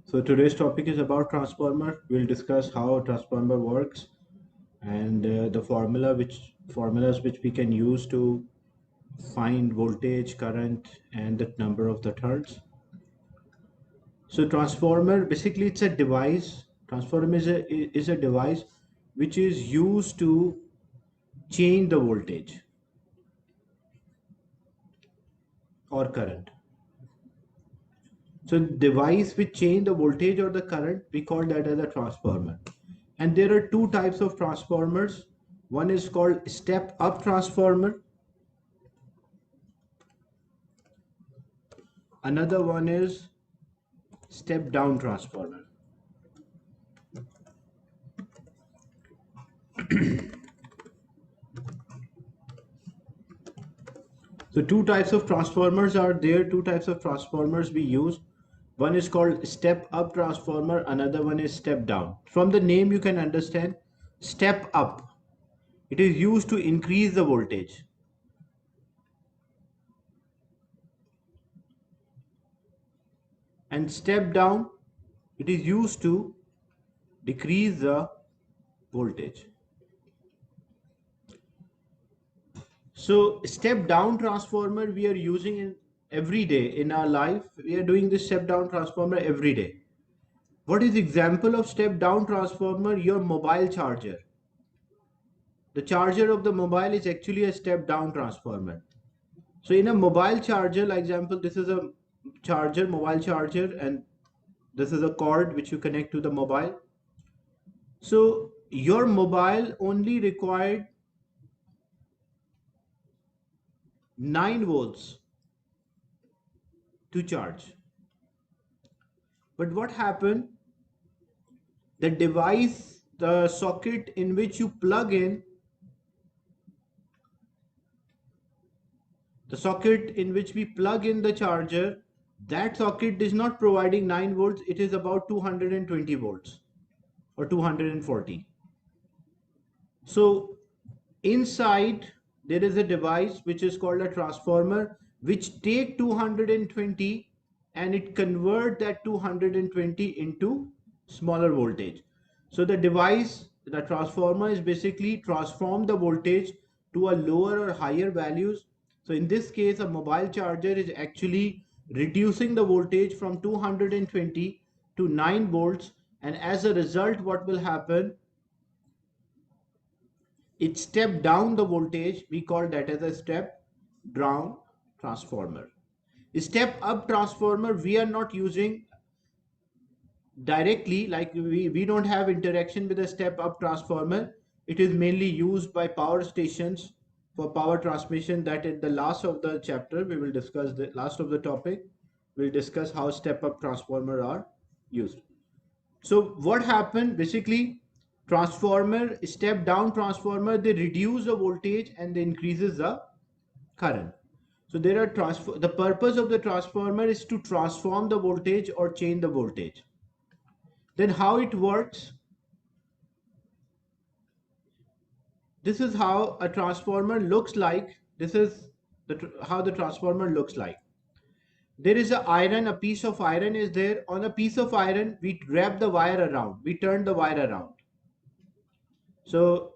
So today's topic is about transformer. We'll discuss how a transformer works and the formulas which we can use to find voltage, current, and the number of the turns. So transformer basically it's a device. Transformer is a device which is used to change the voltage or current. So device which change the voltage or the current, we call that as a transformer. And there are two types of transformers. One is called step up transformer. Another one is step down transformer. So two types of transformers are there. Two types of transformers we use. One is called step up transformer. Another one is step down. From the name you can understand step up. It is used to increase the voltage. And step down, it is used to decrease the voltage. So step down transformer we are using in every day in our life. We are doing this step down transformer every day. What is example of step down transformer? Your mobile charger. The charger of the mobile is actually a step down transformer. So in a mobile charger, like example, this is a charger, mobile charger, and this is a cord which you connect to the mobile. So your mobile only required 9 volts to charge. But what happened? The device, the socket in which you plug in, the socket in which we plug in the charger, that socket is not providing 9 volts, it is about 220 volts or 240. So inside there is a device which is called a transformer which take 220 and it convert that 220 into smaller voltage. So the device, the transformer is basically transform the voltage to a lower or higher values. So in this case a mobile charger is actually reducing the voltage from 220 to 9 volts, and as a result what will happen, it step down the voltage. We call that as a step down transformer. Step up transformer we are not using directly, like we don't have interaction with a step up transformer. It is mainly used by power stations for power transmission. That in the last of the chapter we will discuss, the last of the topic we'll discuss how step up transformer are used. So what happened basically, transformer, step down transformer, they reduce the voltage and they increases the current. So there are the purpose of the transformer is to transform the voltage or change the voltage. Then how it works? This is how a transformer looks like. This is how the transformer looks like. There is a iron, a piece of iron is there. On a piece of iron we wrap the wire around, we turn the wire around. So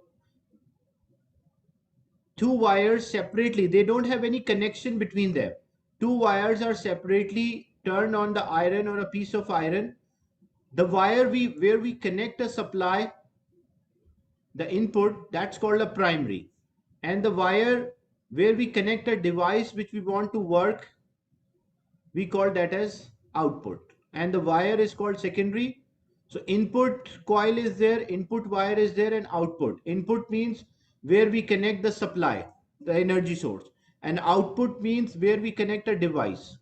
two wires separately, they don't have any connection between them. Two wires are separately turned on the iron or a piece of iron. The wire where we connect a supply, the input, that's called a primary. And the wire where we connect a device which we want to work, we call that as output. And the wire is called secondary. So input coil is there, input wire is there, and output. Input means where we connect the supply, the energy source. And output means where we connect a device.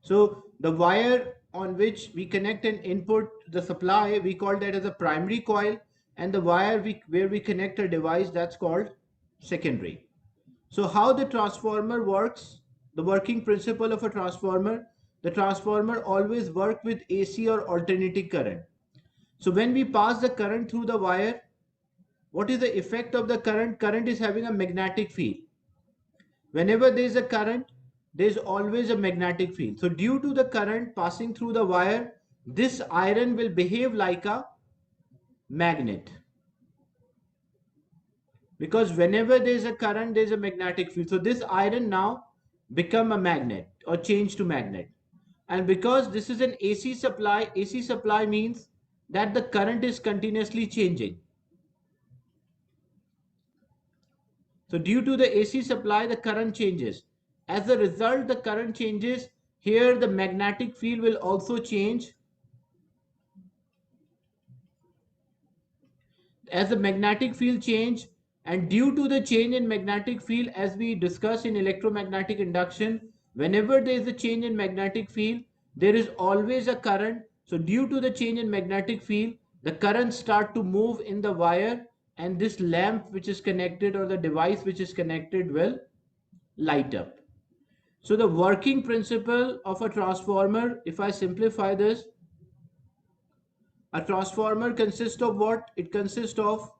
So the wire on which we connect an input, the supply, we call that as a primary coil. And the wire where we connect a device, that's called secondary. So how the transformer works, the working principle of a transformer, the transformer always work with AC or alternating current. So when we pass the current through the wire, what is the effect of the current? Current is having a magnetic field. Whenever there is a current, there is always a magnetic field. So due to the current passing through the wire, this iron will behave like a magnet, because whenever there is a current, there is a magnetic field. So this iron now become a magnet or change to magnet. And because this is an AC supply means that the current is continuously changing. So due to the AC supply, the current changes. As a result, the current changes. Here, the magnetic field will also change. As the magnetic field change, and due to the change in magnetic field, as we discussed in electromagnetic induction, whenever there is a change in magnetic field, there is always a current. So due to the change in magnetic field, the current start to move in the wire, and this lamp which is connected, or the device which is connected, will light up. So the working principle of a transformer, if I simplify this, a transformer consists of what? It consists of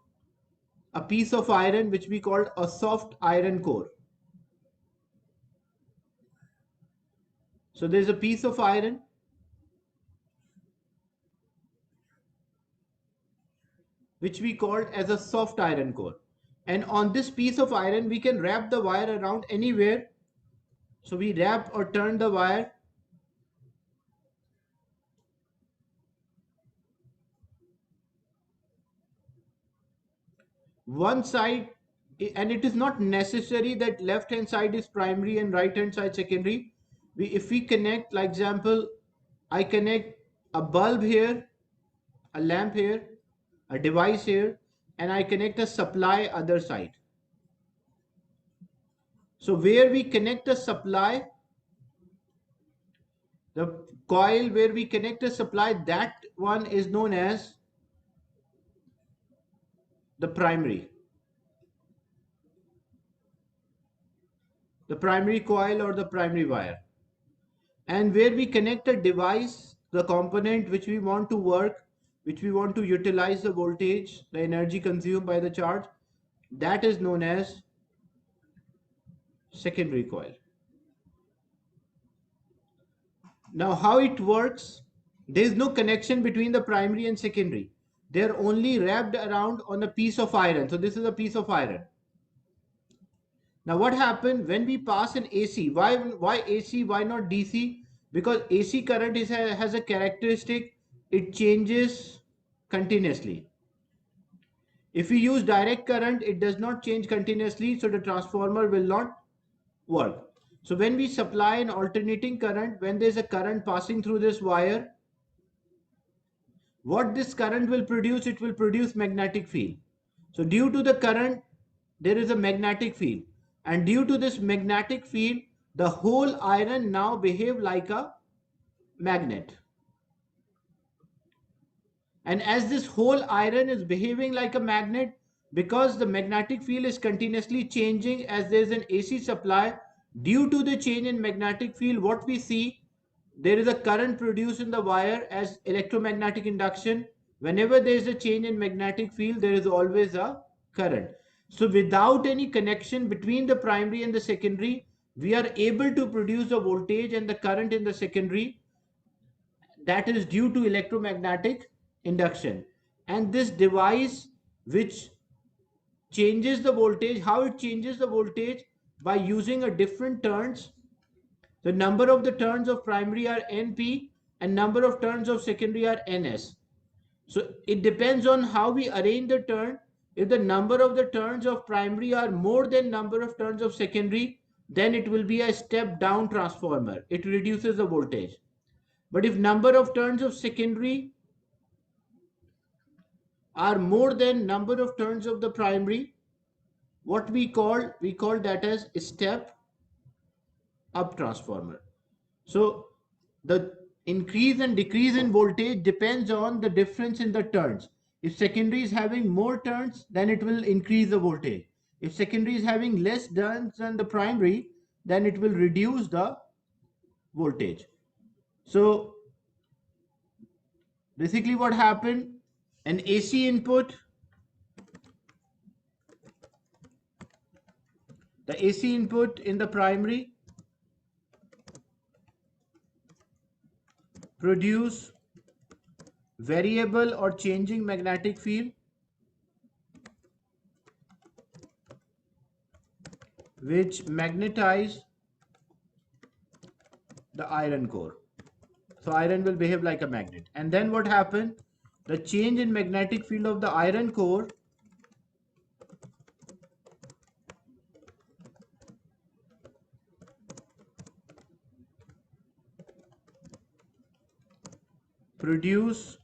a piece of iron which we called a soft iron core. So there's a piece of iron which we called as a soft iron core. And on this piece of iron, we can wrap the wire around anywhere. So we wrap or turn the wire. One side, and it is not necessary that left hand side is primary and right hand side secondary. If we connect, like example, I connect a bulb here, a lamp here, a device here, and I connect a supply other side. So where we connect a supply, the coil where we connect a supply, that one is known as the primary coil or the primary wire. And where we connect a device, the component which we want to work, which we want to utilize the voltage, the energy consumed by the charge, that is known as secondary coil. Now how it works, there is no connection between the primary and secondary. They are only wrapped around on a piece of iron. So this is a piece of iron. Now what happened when we pass an AC? Why AC? Why not DC? Because AC current has a characteristic, it changes continuously. If we use direct current, it does not change continuously, so the transformer will not work. So when we supply an alternating current, when there is a current passing through this wire, what this current will produce? It will produce magnetic field. So due to the current, there is a magnetic field, and due to this magnetic field, the whole iron now behave like a magnet. And as this whole iron is behaving like a magnet, because the magnetic field is continuously changing as there is an AC supply, due to the change in magnetic field, what we see, there is a current produced in the wire as electromagnetic induction. Whenever there is a change in magnetic field, there is always a current. So without any connection between the primary and the secondary, we are able to produce the voltage and the current in the secondary, that is due to electromagnetic induction. And this device which changes the voltage, how it changes the voltage? By using a different turns. The number of the turns of primary are NP and number of turns of secondary are NS. So it depends on how we arrange the turn. If the number of the turns of primary are more than number of turns of secondary, then it will be a step down transformer. It reduces the voltage. But if number of turns of secondary are more than number of turns of the primary, what we call that as step up transformer. So the increase and decrease in voltage depends on the difference in the turns. If secondary is having more turns, then it will increase the voltage. If secondary is having less turns than the primary, then it will reduce the voltage. So basically what happened, an AC input, the AC input in the primary produce variable or changing magnetic field which magnetize the iron core. So iron will behave like a magnet. And then what happened? The change in magnetic field of the iron core produce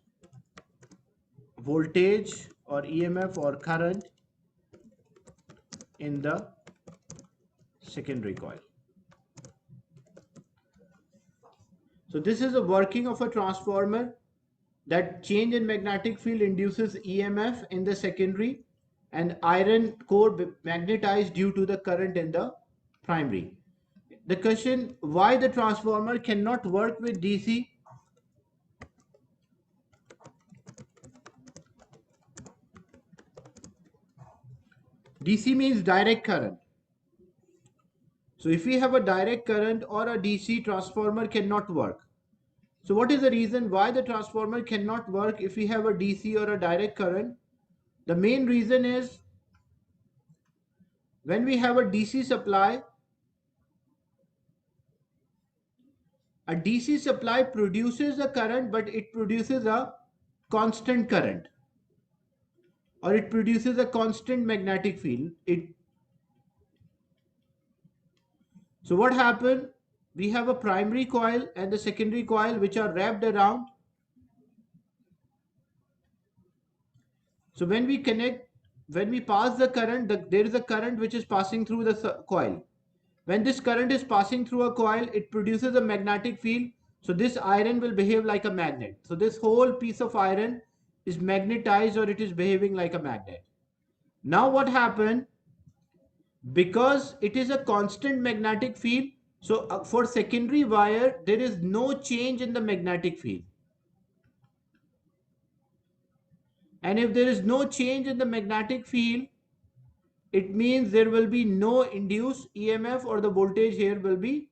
voltage or EMF or current in the secondary coil. So this is a working of a transformer, that change in magnetic field induces EMF in the secondary and iron core magnetized due to the current in the primary. The question, why the transformer cannot work with DC? DC means direct current. So if we have a direct current or a DC, transformer cannot work. So what is the reason why the transformer cannot work if we have a DC or a direct current? The main reason is when we have a DC supply, a DC supply produces a current, but it produces a constant current, or it produces a constant magnetic field. So what happened? We have a primary coil and the secondary coil which are wrapped around. So when we connect, when we pass the current, there is a current which is passing through the coil. When this current is passing through a coil, it produces a magnetic field. So this iron will behave like a magnet. So this whole piece of iron is magnetized, or it is behaving like a magnet. Now what happened? Because it is a constant magnetic field, so for secondary wire, there is no change in the magnetic field. And if there is no change in the magnetic field, it means there will be no induced EMF, or the voltage here will be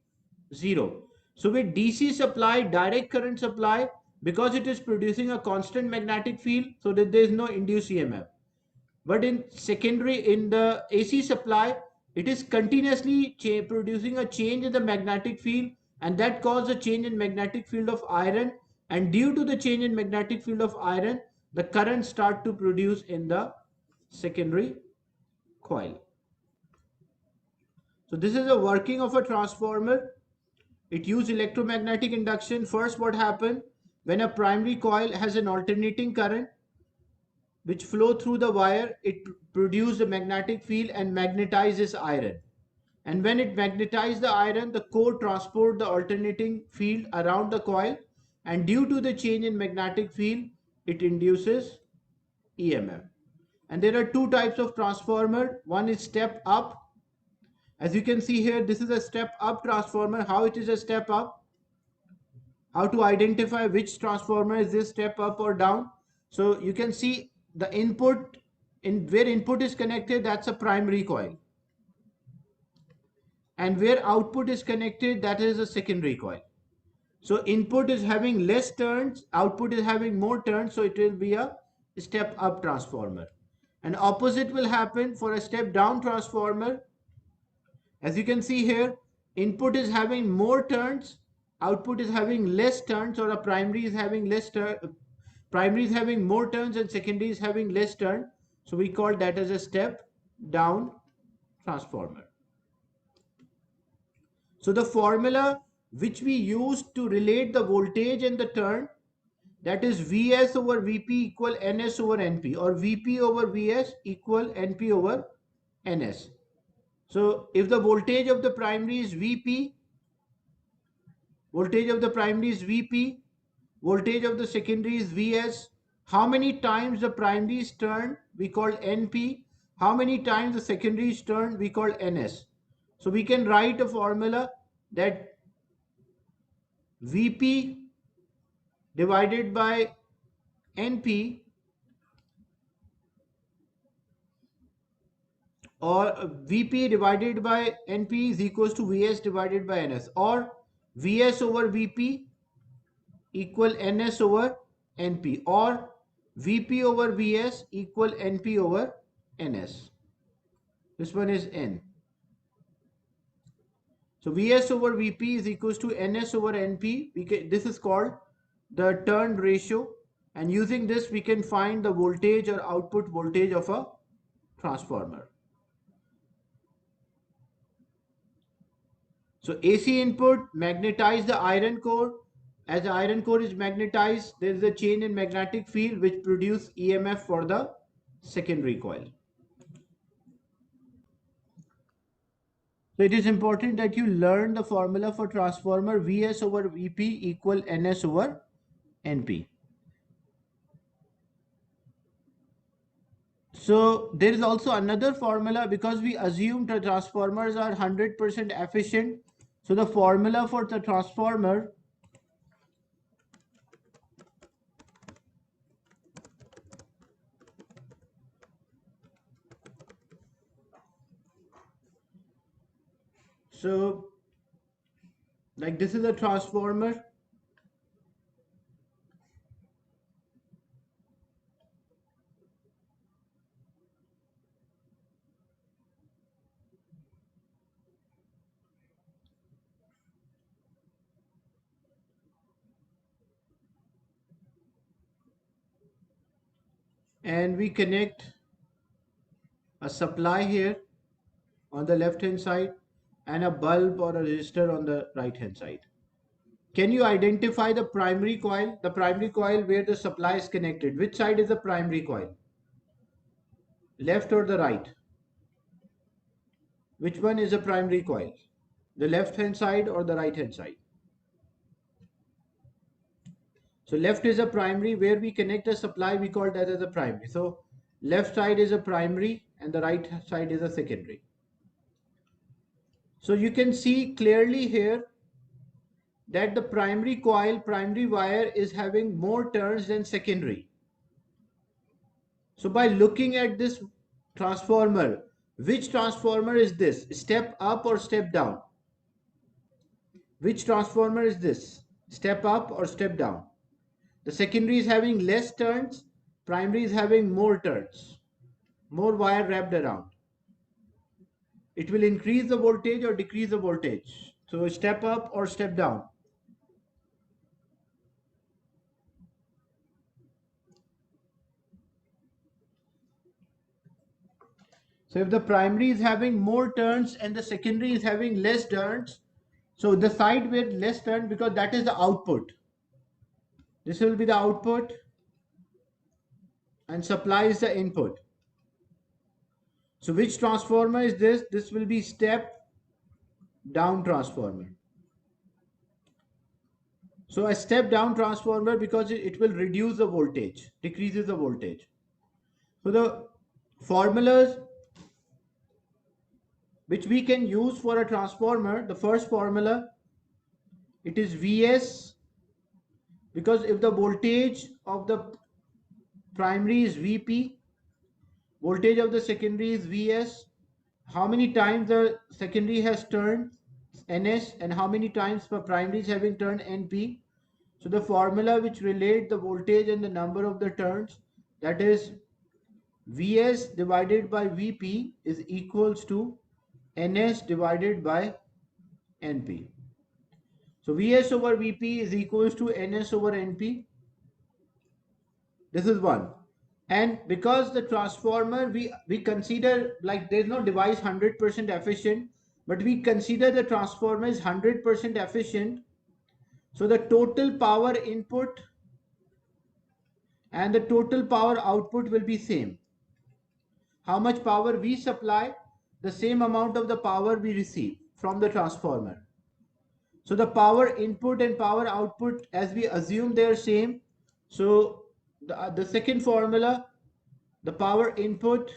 zero. So with DC supply, direct current supply, because it is producing a constant magnetic field, so that there is no induced EMF. But in secondary, in the AC supply, it is continuously producing a change in the magnetic field, and that causes a change in magnetic field of iron, and due to the change in magnetic field of iron, the current start to produce in the secondary coil. So this is a working of a transformer. It used electromagnetic induction. First, what happened? When a primary coil has an alternating current which flow through the wire, it produces a magnetic field and magnetizes iron. And when it magnetizes the iron, the core transport the alternating field around the coil, and due to the change in magnetic field, it induces EMF. And there are two types of transformer. One is step up. As you can see here, this is a step up transformer. How it is a step up? How to identify which transformer is this, step up or down? So you can see the input, in where input is connected, that's a primary coil, and where output is connected, that is a secondary coil. So input is having less turns, output is having more turns, so it will be a step up transformer. And opposite will happen for a step down transformer. As you can see here, input is having more turns, output is having less turns, or a primary is having less primary is having more turns and secondary is having less turn. So we call that as a step down transformer. So the formula which we use to relate the voltage and the turn, that is Vs over Vp equal Ns over Np, or Vp over Vs equal Np over Ns. So if the voltage of the primary is Vp, voltage of the primary is Vp, voltage of the secondary is Vs, how many times the primary is turned, we call Np, how many times the secondary is turned, we call Ns. So we can write a formula that Vp divided by Np, or Vp divided by Np is equals to Vs divided by Ns, or Vs over Vp equal Ns over NP, or VP over VS equal NP over NS. This one is N. So Vs over Vp is equals to Ns over Np. This is called the turn ratio, and using this we can find the voltage or output voltage of a transformer. So AC input magnetize the iron core. As the iron core is magnetized, there is a change in magnetic field which produce EMF for the secondary coil. So it is important that you learn the formula for transformer Vs over Vp equal Ns over Np. So there is also another formula, because we assume the transformers are 100% efficient. So the formula for the transformer so like this is a transformer. And we connect a supply here on the left hand side and a bulb or a resistor on the right hand side. Can you identify the primary coil? The primary coil where the supply is connected. Which side is the primary coil? Left or the right? Which one is a primary coil? The left hand side or the right hand side? So left is a primary where we connect a supply, we call that as a primary. So left side is a primary and the right side is a secondary. So you can see clearly here that the primary coil, primary wire is having more turns than secondary. So by looking at this transformer, which transformer is this? Step up or step down? Which transformer is this? Step up or step down? The secondary is having less turns, primary is having more turns, more wire wrapped around. It will increase the voltage or decrease the voltage. So step up or step down. So if the primary is having more turns and the secondary is having less turns, so the side with less turn, because that is the output. This will be the output and supply is the input. So which transformer is this? This will be step down transformer. So a step down transformer, because it will reduce the voltage, decreases the voltage. So the formulas which we can use for a transformer, the first formula, it is Vs, because if the voltage of the primary is Vp, voltage of the secondary is Vs, how many times the secondary has turned Ns and how many times the primary is having turned Np. So the formula which relate the voltage and the number of the turns, that is Vs divided by Vp is equals to Ns divided by Np. So Vs over Vp is equals to Ns over Np. This is one. And because the transformer, we consider, like there's no device 100% efficient, but we consider the transformer is 100% efficient. So the total power input and the total power output will be same. How much power we supply, the same amount of the power we receive from the transformer. So the power input and power output, as we assume they are same, so the second formula, the power input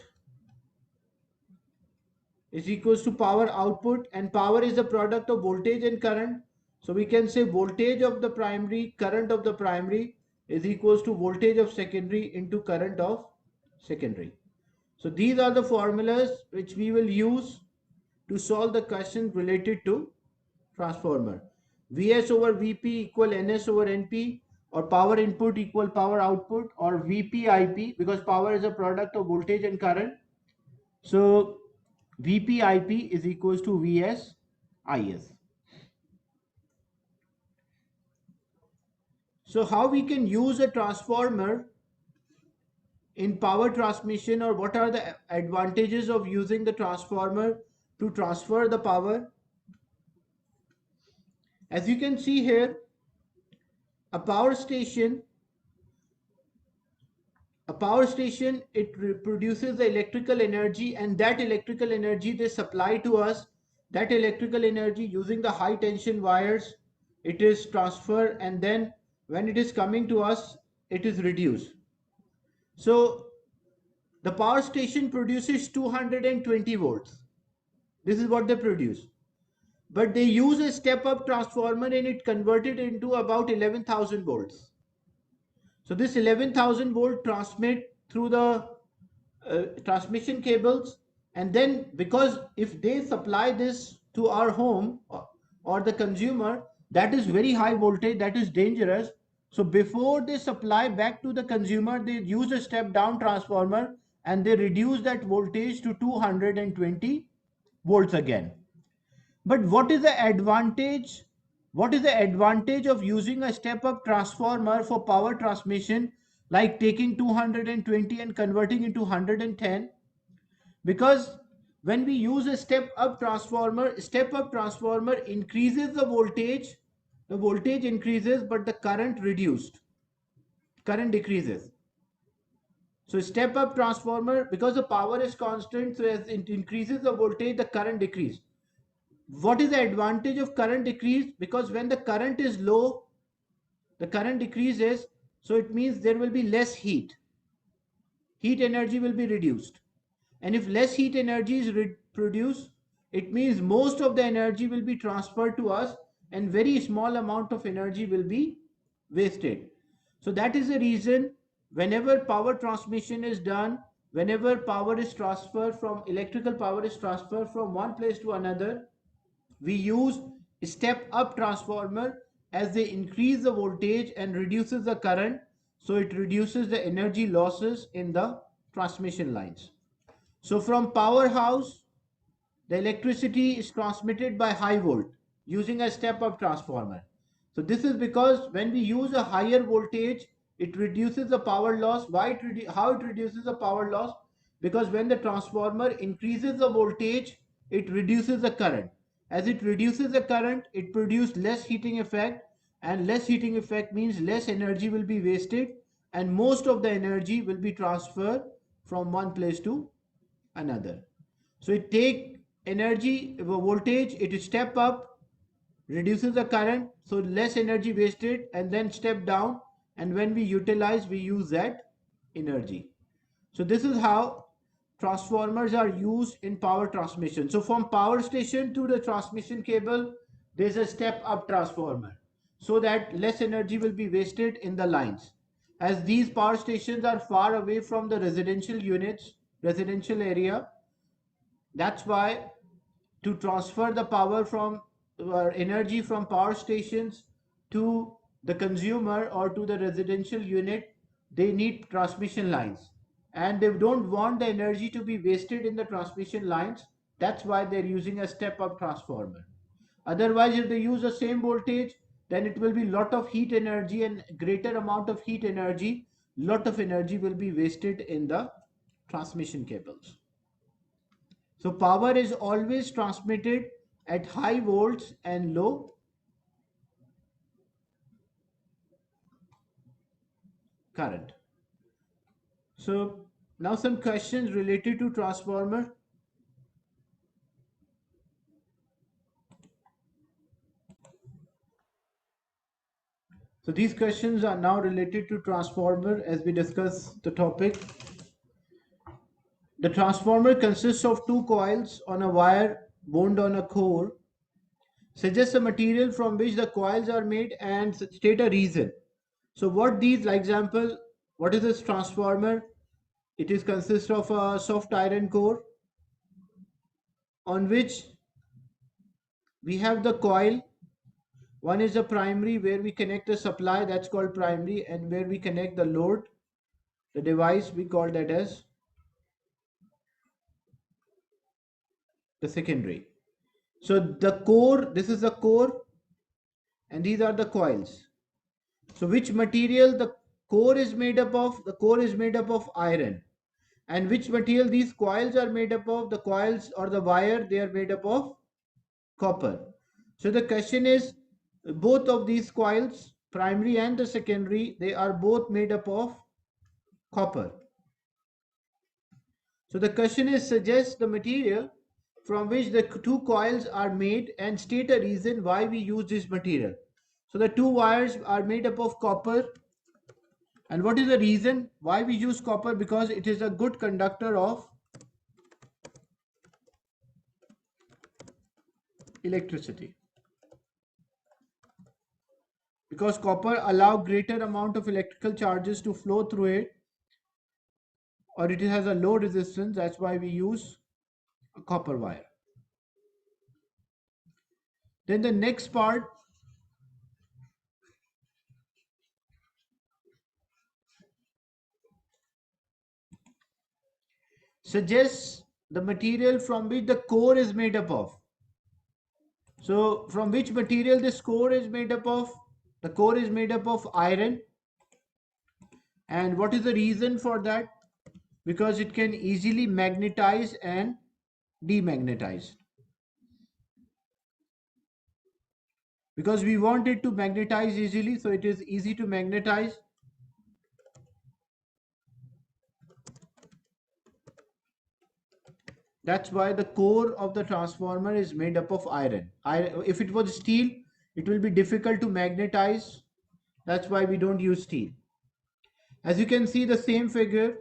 is equals to power output, and power is the product of voltage and current. So we can say voltage of the primary, current of the primary is equals to voltage of secondary into current of secondary. So these are the formulas which we will use to solve the question related to transformer. Vs over Vp equal Ns over Np. or power input equal power output, or VPIP, because power is a product of voltage and current. So VPIP is equals to VS IS. So how we can use a transformer in power transmission, or what are the advantages of using the transformer to transfer the power? As you can see here, a power station a power station, it produces the electrical energy, and that electrical energy they supply to us. That electrical energy, using the high tension wires, it is transferred, and then when it is coming to us, it is reduced. So the power station produces 220 volts. This is what they produce, but they use a step up transformer and it converted into about 11,000 volts. So this 11,000 volt transmit through the transmission cables, and then, because if they supply this to our home, or the consumer, that is very high voltage, that is dangerous. So before they supply back to the consumer, they use a step down transformer and they reduce that voltage to 220 volts again. But what is the advantage? What is the advantage of using a step up transformer for power transmission, like taking 220 and converting into 110? Because when we use a step up transformer increases the voltage increases, but the current decreases. So step up transformer, because the power is constant, so as it increases the voltage, the current decreases. What is the advantage of current decrease? Because when the current is low, the current decreases, so it means there will be less heat energy will be reduced, and if less heat energy is produced, it means most of the energy will be transferred to us and very small amount of energy will be wasted. So that is the reason, whenever power transmission is done, whenever power is transferred from electrical power is transferred from one place to another, we use step up transformer, as they increase the voltage and reduces the current, so it reduces the energy losses in the transmission lines. So from powerhouse, the electricity is transmitted by high volt using a step up transformer. So this is because when we use a higher voltage, it reduces the power loss. How it reduces the power loss? Because when the transformer increases the voltage, it reduces the current. As it reduces the current, it produces less heating effect, and less heating effect means less energy will be wasted, and most of the energy will be transferred from one place to another. So it take energy, voltage, it step up, reduces the current, so less energy wasted, and then step down, and when we utilize, we use that energy. So this is how transformers are used in power transmission. So from power station to the transmission cable, there's a step up transformer, so that less energy will be wasted in the lines. As these power stations are far away from the residential area, that's why, to transfer the power from energy from power stations to the consumer or to the residential unit, they need transmission lines, and they don't want the energy to be wasted in the transmission lines. That's why they're using a step up transformer. Otherwise, if they use the same voltage, then it will be lot of heat energy, and greater amount of heat energy, lot of energy will be wasted in the transmission cables. So power is always transmitted at high volts and low current. So now some questions related to transformer. So these questions are now related to transformer as we discuss the topic. The transformer consists of two coils on a wire wound on a core. Suggest a material from which the coils are made and state a reason. So what these, like example, what is this transformer? It is consists of a soft iron core on which we have the coil. One is the primary where we connect the supply, that's called primary, and where we connect the load, the device, we call that as the secondary. So the core, this is the core, and these are the coils. So which material the core is made up of? The core is made up of iron. And which material these coils are made up of? The coils or the wire, they are made up of copper. So the question is, both of these coils, primary and the secondary, they are both made up of copper. So the question is, suggest the material from which the two coils are made and state a reason why we use this material. So the two wires are made up of copper. And what is the reason why we use copper? Because it is a good conductor of electricity. Because copper allow greater amount of electrical charges to flow through it, or it has a low resistance, that's why we use a copper wire. Then the next part suggests the material from which the core is made up of. So from which material this core is made up of? The core is made up of iron. And what is the reason for that? Because it can easily magnetize and demagnetize. Because we want it to magnetize easily, so it is easy to magnetize. That's why the core of the transformer is made up of iron. If it was steel, it will be difficult to magnetize. That's why we don't use steel. As you can see, the same figure,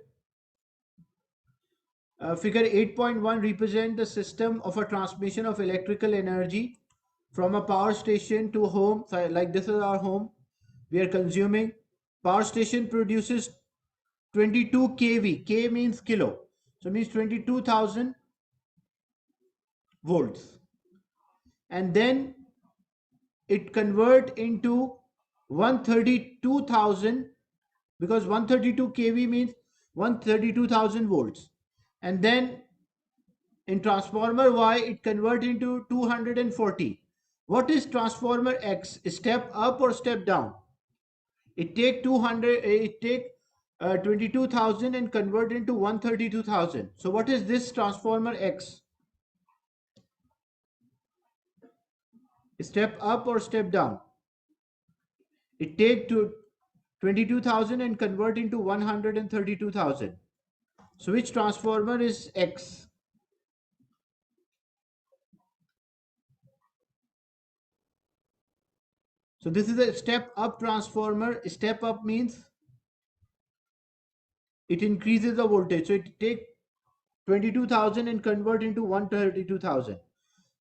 figure 8.1 represent the system of a transmission of electrical energy from a power station to home. So like this is our home. We are consuming. Power station produces 22 kV. K means kilo. So means 22,000 volts. And then it convert into 132,000, because 132 kV means 132,000 volts. And then in transformer Y, it convert into 240. What is transformer X? Step up or step down? It take 200, it take 22,000 and convert into 132,000. So what is this transformer X? Step up or step down? It take to 22,000 and convert into 132,000. So which transformer is X? So this is a step up transformer. Step up means it increases the voltage. So it take 22,000 and convert into 132,000.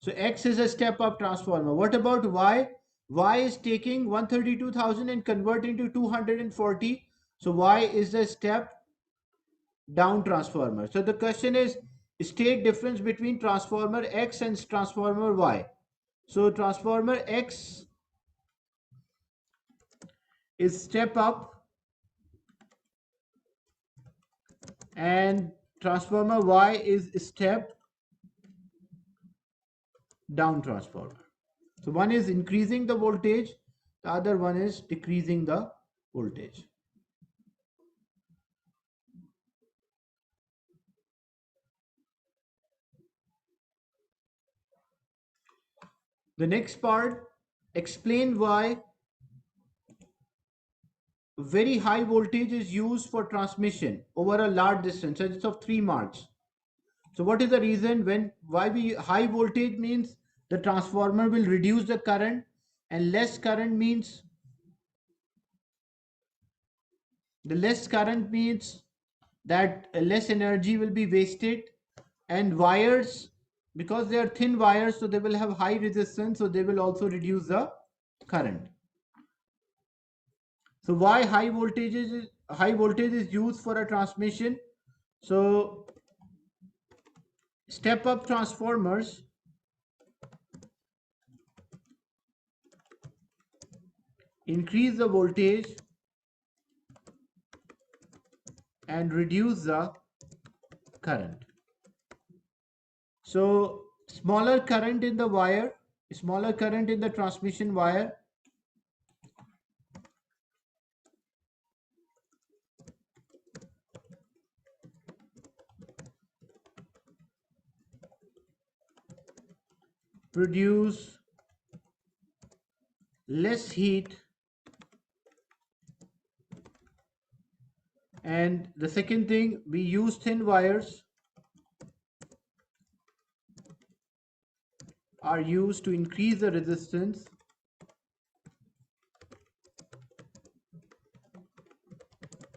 So X is a step up transformer. What about Y? Y is taking 132,000 and convert into 240. So Y is a step down transformer. So the question is, state difference between transformer X and transformer Y. So transformer X is step up and transformer Y is step down transformer. So one is increasing the voltage, the other one is decreasing the voltage. The next part, explain why very high voltage is used for transmission over a large distance, such as of 3 marks. So what is the reason when why we high voltage means the transformer will reduce the current, and less current means that less energy will be wasted, and wires, because they are thin wires, so they will have high resistance, so they will also reduce the current. So why high voltage is used for a transmission? So step up transformers increase the voltage and reduce the current. So smaller current in the wire, smaller current in the transmission wire produce less heat, and the second thing, we use thin wires are used to increase the resistance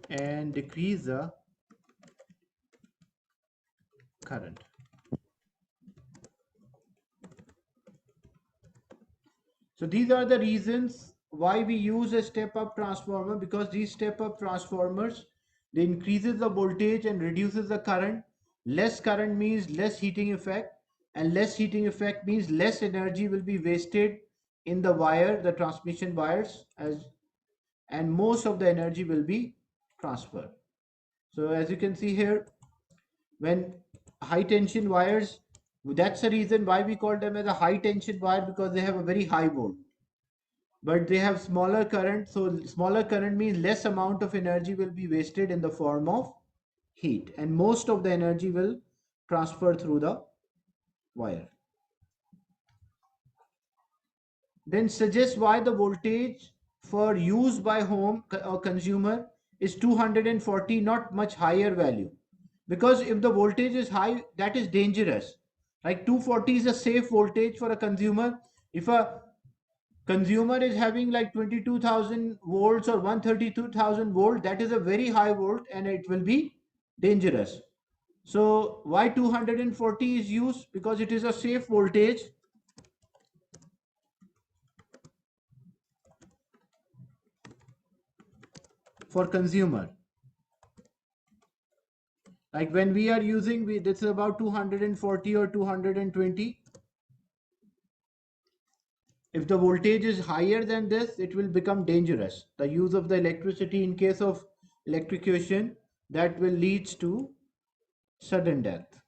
and decrease the current. So these are the reasons why we use a step-up transformer, because these step-up transformers, they increases the voltage and reduces the current. Less current means less heating effect, and less heating effect means less energy will be wasted in the wire, the transmission wires, and most of the energy will be transferred. So as you can see here, when high tension wires, that's the reason why we call them as a high tension wire, because they have a very high volt, but they have smaller current. So smaller current means less amount of energy will be wasted in the form of heat, and most of the energy will transfer through the wire. Then suggest why the voltage for use by home or consumer is 240, not much higher value. Because if the voltage is high, that is dangerous. Like 240 is a safe voltage for a consumer. If a consumer is having like 22,000 volts or 132,000 volt, that is a very high volt and it will be dangerous. So why 240 is used? Because it is a safe voltage for consumer. Like when we are using, this is about 240 or 220. If the voltage is higher than this, it will become dangerous. The use of the electricity in case of electrocution, that will lead to sudden death.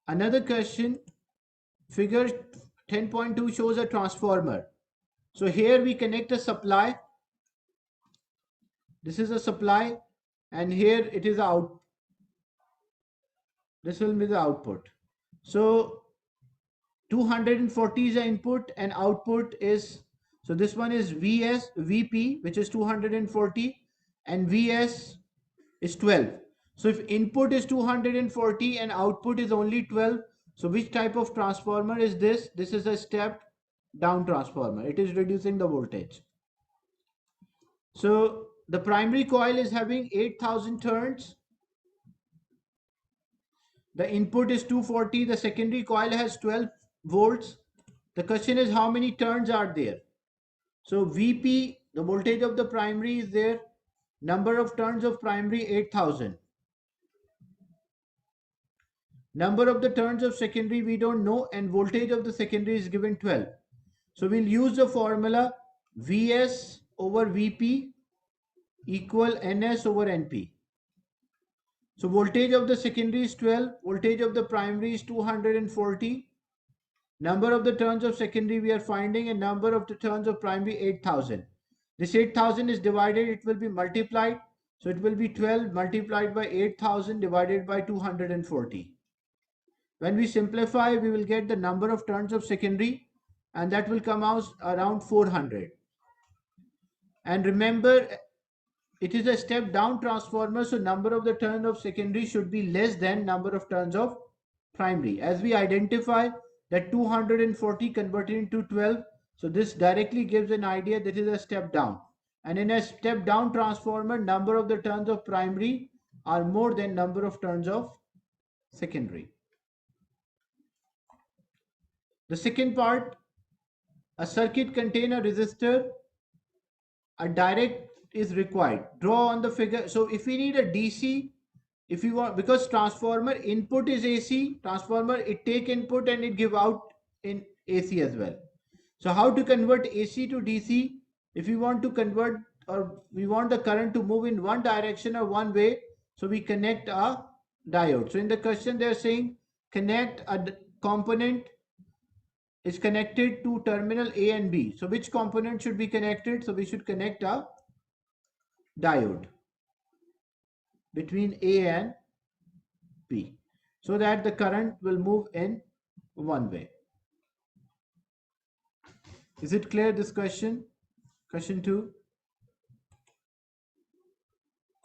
Another question, figure 10.2 shows a transformer. So here we connect a supply. This is a supply, and here it is out. This will be the output. So 240 is the input and output is, so this one is VP, which is 240, and VS is 12. So if input is 240 and output is only 12, so which type of transformer is this? This is a step down transformer. It is reducing the voltage. So the primary coil is having 8,000 turns. The input is 240. The secondary coil has 12 volts. The question is how many turns are there? So VP, the voltage of the primary is there. Number of turns of primary 8,000. Number of the turns of secondary we don't know, and voltage of the secondary is given 12. So we'll use the formula Vs over Vp equal Ns over Np. So voltage of the secondary is 12, voltage of the primary is 240. Number of the turns of secondary we are finding, and number of the turns of primary 8,000. This 8,000 is divided, it will be multiplied. So it will be 12 multiplied by 8,000 divided by 240. When we simplify, we will get the number of turns of secondary, and that will come out around 400. And remember, it is a step down transformer, so number of the turn of secondary should be less than number of turns of primary. As we identify that 240 converted into 12, so this directly gives an idea that is a step down. And in a step down transformer, number of the turns of primary are more than number of turns of secondary. The second part, a circuit contain a resistor, a direct is required. Draw on the figure. So if we need a DC, if you want, because transformer input is AC, transformer it take input and it give out in AC as well. So how to convert AC to DC? If we want to convert, or we want the current to move in one direction or one way, so we connect a diode. So in the question they're saying connect a component is connected to terminal A and B. So which component should be connected? So we should connect a diode between A and B so that the current will move in one way. Is it clear, this question? Question 2.